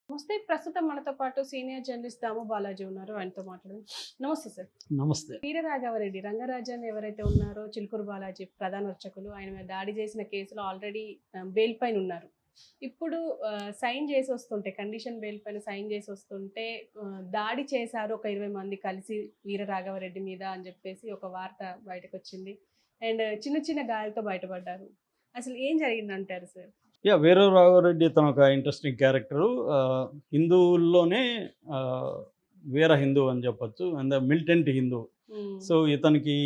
నమస్తే. ప్రస్తుతం మనతో పాటు సీనియర్ జర్నలిస్ట్ దాము బాలాజీ ఉన్నారు. ఆయనతో మాట్లాడదాం. నమస్తే సార్. నమస్తే. వీరరాఘవరెడ్డి రంగరాజన్ ఎవరైతే ఉన్నారో చిలుకూరు బాలాజీ ప్రధాన అర్చకులు ఆయన మీద దాడి చేసిన కేసులో ఆల్రెడీ బెయిల్ పైన ఉన్నారు. ఇప్పుడు సైన్ చేసి వస్తుంటే కండిషన్ బెయిల్ పైన సైన్ చేసి వస్తుంటే దాడి చేశారు ఒక 20 మంది కలిసి వీరరాఘవరెడ్డి మీద అని చెప్పేసి ఒక వార్త బయటకు వచ్చింది. అండ్ చిన్న చిన్న గాయాలతో బయటపడ్డారు. అసలు ఏం జరిగిందంటారు సార్? వీరరాఘవరెడ్డి ఇతను ఒక ఇంట్రెస్టింగ్ క్యారెక్టరు. హిందువుల్లోనే వీర హిందూ అని చెప్పొచ్చు. And militant Hindu. సో ఇతనికి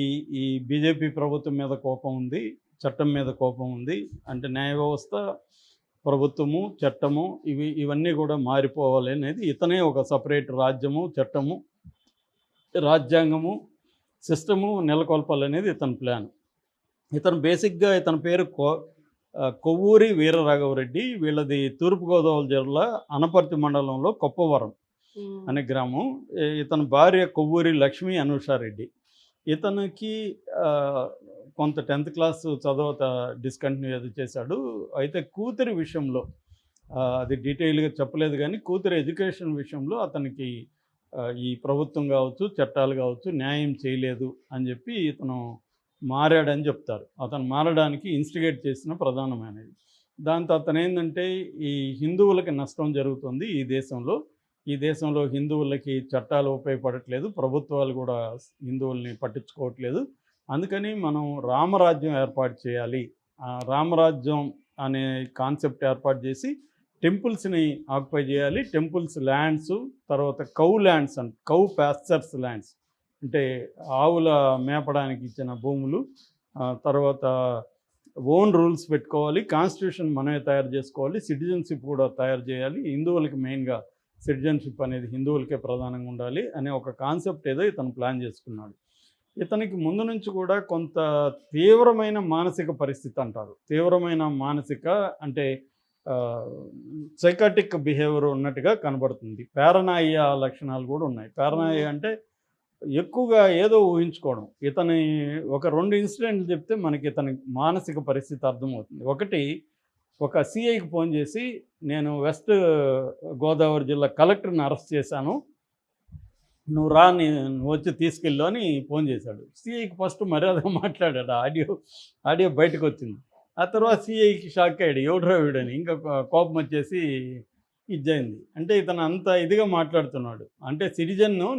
ఈ బీజేపీ ప్రభుత్వం మీద కోపం ఉంది, చట్టం మీద కోపం ఉంది. అంటే న్యాయ వ్యవస్థ, ప్రభుత్వము, చట్టము ఇవన్నీ కూడా మారిపోవాలి అనేది, ఇతనే ఒక సపరేట్ రాజ్యము, చట్టము, రాజ్యాంగము, సిస్టము నెలకొల్పాలనేది ఇతని ప్లాన్. ఇతను బేసిక్గా ఇతని పేరు కొవ్వూరి వీరరాఘవరెడ్డి. వీళ్ళది తూర్పుగోదావరి జిల్లా అనపర్తి మండలంలో కొప్పవరం అనే గ్రామం. ఇతని భార్య కొవ్వూరి లక్ష్మీ అనూషారెడ్డి. ఇతనికి కొంత 10th క్లాస్ చదవత డిస్కంటిన్యూ అది చేశాడు. అయితే కూతురి విషయంలో అది డీటెయిల్గా చెప్పలేదు, కానీ కూతురి ఎడ్యుకేషన్ విషయంలో అతనికి ఈ ప్రభుత్వం కావచ్చు, చట్టాలు కావచ్చు న్యాయం చేయలేదు అని చెప్పి ఇతను మారాడని చెప్తారు. అతను మారడానికి ఇన్స్టిగేట్ చేసిన ప్రధానమైనది. దాంతో అతను ఏంటంటే, ఈ హిందువులకి నష్టం జరుగుతుంది ఈ దేశంలో హిందువులకి చట్టాలు ఉపయోగపడట్లేదు, ప్రభుత్వాలు కూడా హిందువుల్ని పట్టించుకోవట్లేదు. అందుకని మనం రామరాజ్యం ఏర్పాటు చేయాలి. రామరాజ్యం అనే కాన్సెప్ట్ ఏర్పాటు చేసి టెంపుల్స్ని ఆక్యుపై చేయాలి. టెంపుల్స్ ల్యాండ్స్, తర్వాత cow lands and cow pastures lands అంటే ఆవుల మేపడానికి ఇచ్చిన భూములు, తర్వాత ఓన్ రూల్స్ పెట్టుకోవాలి, కాన్స్టిట్యూషన్ మనమే తయారు చేసుకోవాలి, సిటిజన్షిప్ కూడా తయారు చేయాలి. హిందువులకి మెయిన్గా సిటిజన్షిప్ అనేది హిందువులకే ప్రధానంగా ఉండాలి అనే ఒక కాన్సెప్ట్ ఏదో ఇతను ప్లాన్ చేసుకున్నాడు. ఇతనికి ముందు నుంచి కూడా కొంత తీవ్రమైన మానసిక పరిస్థితి అంటారు. తీవ్రమైన మానసిక అంటే సైకాటిక్ బిహేవియర్ ఉన్నట్టుగా కనబడుతుంది. పారనాయియా లక్షణాలు కూడా ఉన్నాయి. పారనాయియా అంటే ఎక్కువగా ఏదో ఊహించుకోవడం. ఇతని ఒక 2 ఇన్సిడెంట్లు చెప్తే మనకి ఇతని మానసిక పరిస్థితి అర్థమవుతుంది. ఒకటి, ఒక సిఐకి ఫోన్ చేసి, నేను వెస్ట్ గోదావరి జిల్లా కలెక్టర్ని అరెస్ట్ చేశాను, నువ్వు రా, నువ్వు వచ్చి తీసుకెళ్ళు అని ఫోన్ చేశాడు. సిఐకి ఫస్ట్ మర్యాదగా మాట్లాడాడు. ఆడియో బయటకు వచ్చింది. ఆ తర్వాత సిఐకి షాక్ అయ్యాడు, ఎవడ్రా వీడని. ఇంకా కోపం వచ్చేసి ఇజ్జైంది. అంటే ఇతను అంత ఇదిగా మాట్లాడుతున్నాడు. అంటే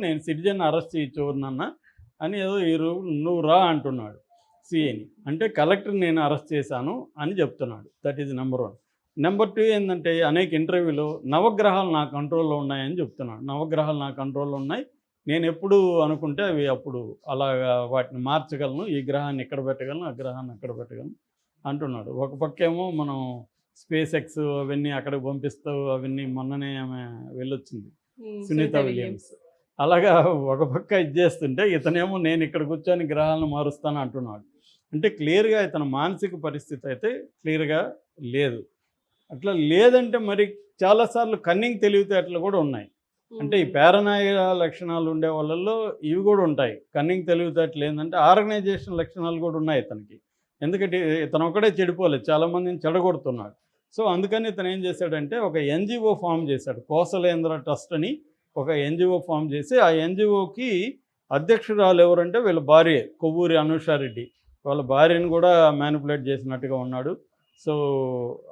నేను సిటిజన్ అరెస్ట్ చేయొచ్చు ఎవరినన్నా అని ఏదో నువ్వు రా అంటున్నాడు సిఐని. అంటే కలెక్టర్ నేను అరెస్ట్ చేశాను అని చెప్తున్నాడు. That is number 1. నెంబర్ 2 ఏంటంటే, అనేక ఇంటర్వ్యూలో నవగ్రహాలు నా కంట్రోల్లో ఉన్నాయని చెప్తున్నాడు. నవగ్రహాలు నా కంట్రోల్లో ఉన్నాయి, నేను ఎప్పుడు అనుకుంటే అవి అప్పుడు అలాగా వాటిని మార్చగలను, ఈ గ్రహాన్ని ఇక్కడ పెట్టగలను, ఆ గ్రహాన్ని అక్కడ పెట్టగలను అంటున్నాడు. ఒక పక్కేమో మనం స్పేస్ ఎక్స్ అవన్నీ అక్కడికి పంపిస్తూ అవన్నీ మొన్ననే ఆమె వెళ్ళొచ్చింది, సునీత విలియమ్స్. అలాగా ఒక పక్క ఇది చేస్తుంటే ఇతనేమో నేను ఇక్కడ కూర్చొని గ్రహాలను మారుస్తాను అంటున్నాడు. అంటే క్లియర్గా ఇతని మానసిక పరిస్థితి అయితే క్లియర్గా లేదు. అట్లా లేదంటే మరి చాలాసార్లు కన్నింగ్ తెలివితేటలు కూడా ఉన్నాయి. అంటే ఈ పారనాయియా లక్షణాలు ఉండే వాళ్ళల్లో ఇవి కూడా ఉంటాయి. కన్నింగ్ తెలివితేటలు ఏంటంటే ఆర్గనైజేషన్ లక్షణాలు కూడా ఉన్నాయి ఇతనికి. ఎందుకంటే ఇతను ఒకడే చెడిపోలేదు, చాలామందిని చెడగొడుతున్నాడు. సో అందుకని ఇతను ఏం చేశాడంటే, ఒక ఎన్జిఓ ఫామ్ చేశాడు. కోసలేంద్ర ట్రస్ట్ అని ఒక ఎన్జిఓ ఫామ్ చేసి, ఆ ఎన్జిఓకి అధ్యక్షురాలు ఎవరంటే వీళ్ళ భార్య కొవ్వూరి అనూషారెడ్డి. వాళ్ళ భార్యను కూడా మ్యానిపులేట్ చేసినట్టుగా ఉన్నాడు. సో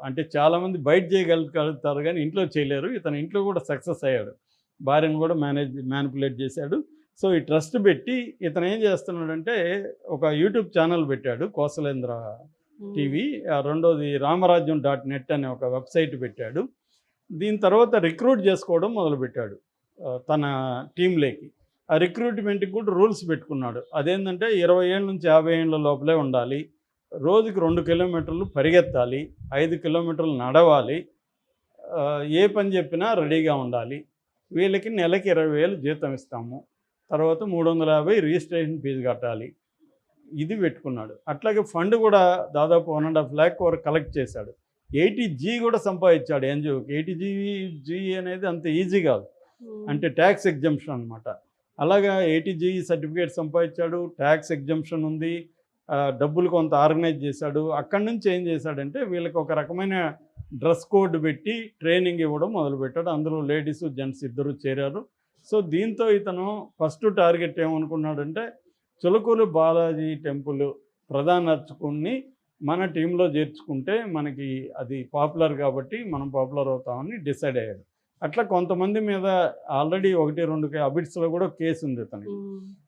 అంటే చాలామంది బయట చేయగలుగుతారు కానీ ఇంట్లో చేయలేరు. ఇతను ఇంట్లో కూడా సక్సెస్ అయ్యాడు. భార్యను కూడా మ్యానిపులేట్ చేశాడు. సో ఈ ట్రస్ట్ పెట్టి ఇతను ఏం చేస్తున్నాడంటే, ఒక యూట్యూబ్ ఛానల్ పెట్టాడు, కోసలేంద్ర టీవీ. రెండోది రామరాజ్యం.net అనే ఒక వెబ్సైట్ పెట్టాడు. దీని తర్వాత రిక్రూట్ చేసుకోవడం మొదలుపెట్టాడు తన టీంలోకి. ఆ రిక్రూట్మెంట్కి కూడా రూల్స్ పెట్టుకున్నాడు. అదేంటంటే 20 ఏళ్ళ నుంచి 50 ఏళ్ళ లోపలే ఉండాలి, రోజుకి 2 కిలోమీటర్లు పరిగెత్తాలి, 5 కిలోమీటర్లు నడవాలి, ఏ పని చెప్పినా రెడీగా ఉండాలి, వీళ్ళకి నెలకి 20,000 జీతం ఇస్తాము, తర్వాత 350 రిజిస్ట్రేషన్ ఫీజు కట్టాలి, ఇది పెట్టుకున్నాడు. అట్లాగే ఫండ్ కూడా దాదాపు 1.5 lakh వరకు కలెక్ట్ చేశాడు. 80G కూడా సంపాదించాడు ఎన్జిఓకి. 80G అనేది అంత ఈజీ కాదు, అంటే ట్యాక్స్ ఎగ్జంప్షన్ అనమాట. అలాగా 80G సర్టిఫికేట్ సంపాదించాడు, ట్యాక్స్ ఎగ్జంప్షన్ ఉంది, డబ్బులు కొంత ఆర్గనైజ్ చేశాడు. అక్కడి నుంచి ఏం చేశాడంటే, వీళ్ళకి ఒక రకమైన డ్రెస్ కోడ్ పెట్టి ట్రైనింగ్ ఇవ్వడం మొదలుపెట్టాడు. అందులో లేడీస్ జెంట్స్ ఇద్దరు చేరారు. సో దీంతో ఇతను ఫస్ట్ టార్గెట్ ఏమనుకున్నాడంటే చిలుకూరు బాలాజీ టెంపుల్ ప్రధాన అర్చకుడిని మన టీంలో చేర్చుకుంటే మనకి అది పాపులర్ కాబట్టి మనం పాపులర్ అవుతామని డిసైడ్ అయ్యాడు. అట్లా కొంతమంది మీద ఆల్రెడీ 1-2 అబిట్స్లో కూడా కేసు ఉంది ఇతనికి.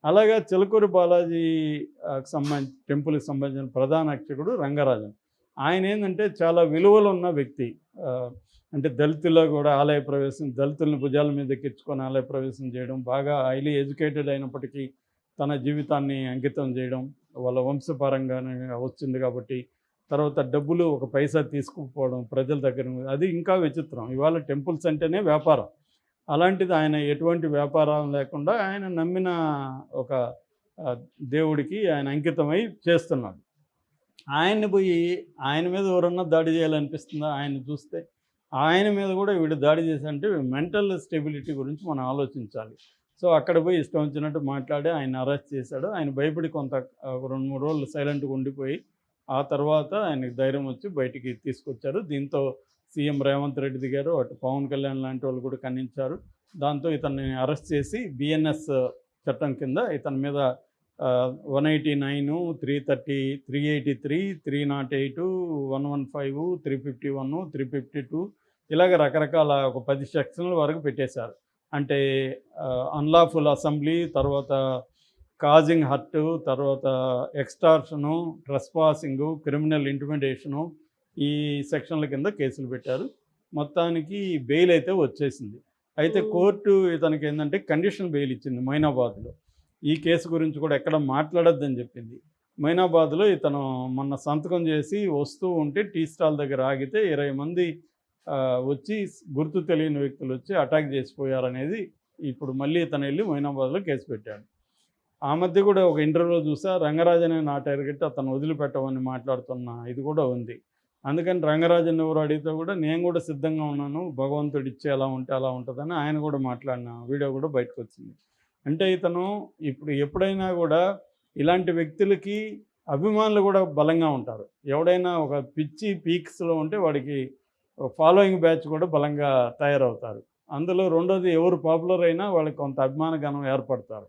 అలాగా చిలుకూరు బాలాజీ టెంపుల్కి సంబంధించిన ప్రధాన అర్చకుడు రంగరాజన్. ఆయన ఏంటంటే చాలా విలువలు ఉన్న వ్యక్తి. అంటే దళితుల్లో కూడా ఆలయ ప్రవేశం, దళితుల్ని భుజాల మీద ఎక్కించుకొని ఆలయ ప్రవేశం చేయడం, బాగా హైలీ ఎడ్యుకేటెడ్ అయినప్పటికీ తన జీవితాన్ని అంకితం చేయడం, వాళ్ళ వంశపరంగానే వచ్చింది కాబట్టి. తర్వాత డబ్బులు ఒక పైసా తీసుకుపోవడం ప్రజల దగ్గర నుంచి, అది ఇంకా విచిత్రం. ఇవాళ టెంపుల్స్ అంటేనే వ్యాపారం. అలాంటిది ఆయన ఎటువంటి వ్యాపారం లేకుండా ఆయన నమ్మిన ఒక దేవుడికి ఆయన అంకితమై చేస్తున్నాడు. ఆయన్ని పోయి ఆయన మీద ఎవరన్నా దాడి చేయాలనిపిస్తుందా? ఆయన్ని చూస్తే ఆయన మీద కూడా వీడు దాడి చేశారంటే మెంటల్ స్టెబిలిటీ గురించి మనం ఆలోచించాలి. సో అక్కడ పోయి ఇష్టం వచ్చినట్టు మాట్లాడి ఆయన అరెస్ట్ చేశాడు. ఆయన భయపడి కొంత 2-3 రోజులు సైలెంట్గా ఉండిపోయి ఆ తర్వాత ఆయనకి ధైర్యం వచ్చి బయటికి తీసుకొచ్చారు. దీంతో సీఎం రేవంత్ రెడ్డి దిగారు, అటు పవన్ కళ్యాణ్ లాంటి వాళ్ళు కూడా ఖండించారు. దాంతో ఇతన్ని అరెస్ట్ చేసి బిఎన్ఎస్ చట్టం కింద ఇతని మీద 189, 330, 383, 308, 115, 351, 352 ఇలాగ రకరకాల ఒక 10 సెక్షన్ల వరకు పెట్టేశారు. అంటే అన్లాఫుల్ అసెంబ్లీ, తర్వాత కాజింగ్ హర్ట్, తర్వాత ఎక్స్టార్షను, ట్రెస్పాసింగు, క్రిమినల్ ఇంటిమిడేషను, ఈ సెక్షన్ల కింద కేసులు పెట్టారు. మొత్తానికి బెయిల్ అయితే వచ్చేసింది. అయితే కోర్టు ఇతనికి ఏంటంటే కండిషన్ బెయిల్ ఇచ్చింది మైనాబాద్లో. ఈ కేసు గురించి కూడా ఎక్కడ మాట్లాడొద్దని చెప్పింది. మైనాబాద్లో ఇతను మొన్న సంతకం చేసి వస్తూ ఉంటే టీ స్టాల్ దగ్గర ఆగితే 20 మంది వచ్చి గుర్తు తెలియని వ్యక్తులు వచ్చి అటాక్ చేసిపోయారనేది ఇప్పుడు మళ్ళీ ఇతను వెళ్ళి మైనాబాద్లో కేసు పెట్టాడు. ఆ మధ్య కూడా ఒక ఇంటర్వ్యూలో చూసా, రంగరాజన్ నా టార్గెట్ అతను వదిలిపెట్టమని మాట్లాడుతున్న ఇది కూడా ఉంది. అందుకని రంగరాజన్ ఎవరు అడిగితే కూడా నేను కూడా సిద్ధంగా ఉన్నాను, భగవంతుడు ఇచ్చే ఎలా ఉంటే అలా ఉంటుందని ఆయన కూడా మాట్లాడిన వీడియో కూడా బయటకు వచ్చింది. అంటే ఇతను ఇప్పుడు ఎప్పుడైనా కూడా ఇలాంటి వ్యక్తులకి అభిమానులు కూడా బలంగా ఉంటారు. ఎవడైనా ఒక పిచ్చి పీక్స్లో ఉంటే వాడికి ఫాలోయింగ్ బ్యాచ్ కూడా బలంగా తయారవుతారు. అందులో రెండోది ఎవరు పాపులర్ అయినా వాళ్ళకి కొంత అభిమాన గణం ఏర్పడతారు.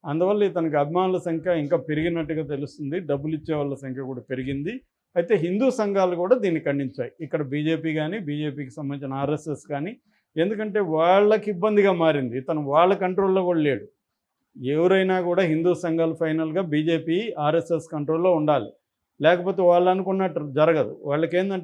అందువల్ల ఇతనికి అభిమానుల సంఖ్య ఇంకా పెరిగినట్టుగా తెలుస్తుంది. డబ్బులు ఇచ్చే వాళ్ళ సంఖ్య కూడా పెరిగింది. అయితే హిందూ సంఘాలు కూడా దీన్ని ఖండించాయి. ఇక్కడ బీజేపీ కానీ, బీజేపీకి సంబంధించిన ఆర్ఎస్ఎస్ కానీ, ఎందుకంటే వాళ్ళకి ఇబ్బందిగా మారింది. ఇతను వాళ్ళ కంట్రోల్లో కూడా లేడు. ఎవరైనా కూడా హిందూ సంఘాలు ఫైనల్గా బీజేపీ, ఆర్ఎస్ఎస్ కంట్రోల్లో ఉండాలి. లేకపోతే వాళ్ళు అనుకున్నట్టు జరగదు. వాళ్ళకి ఏంటంటే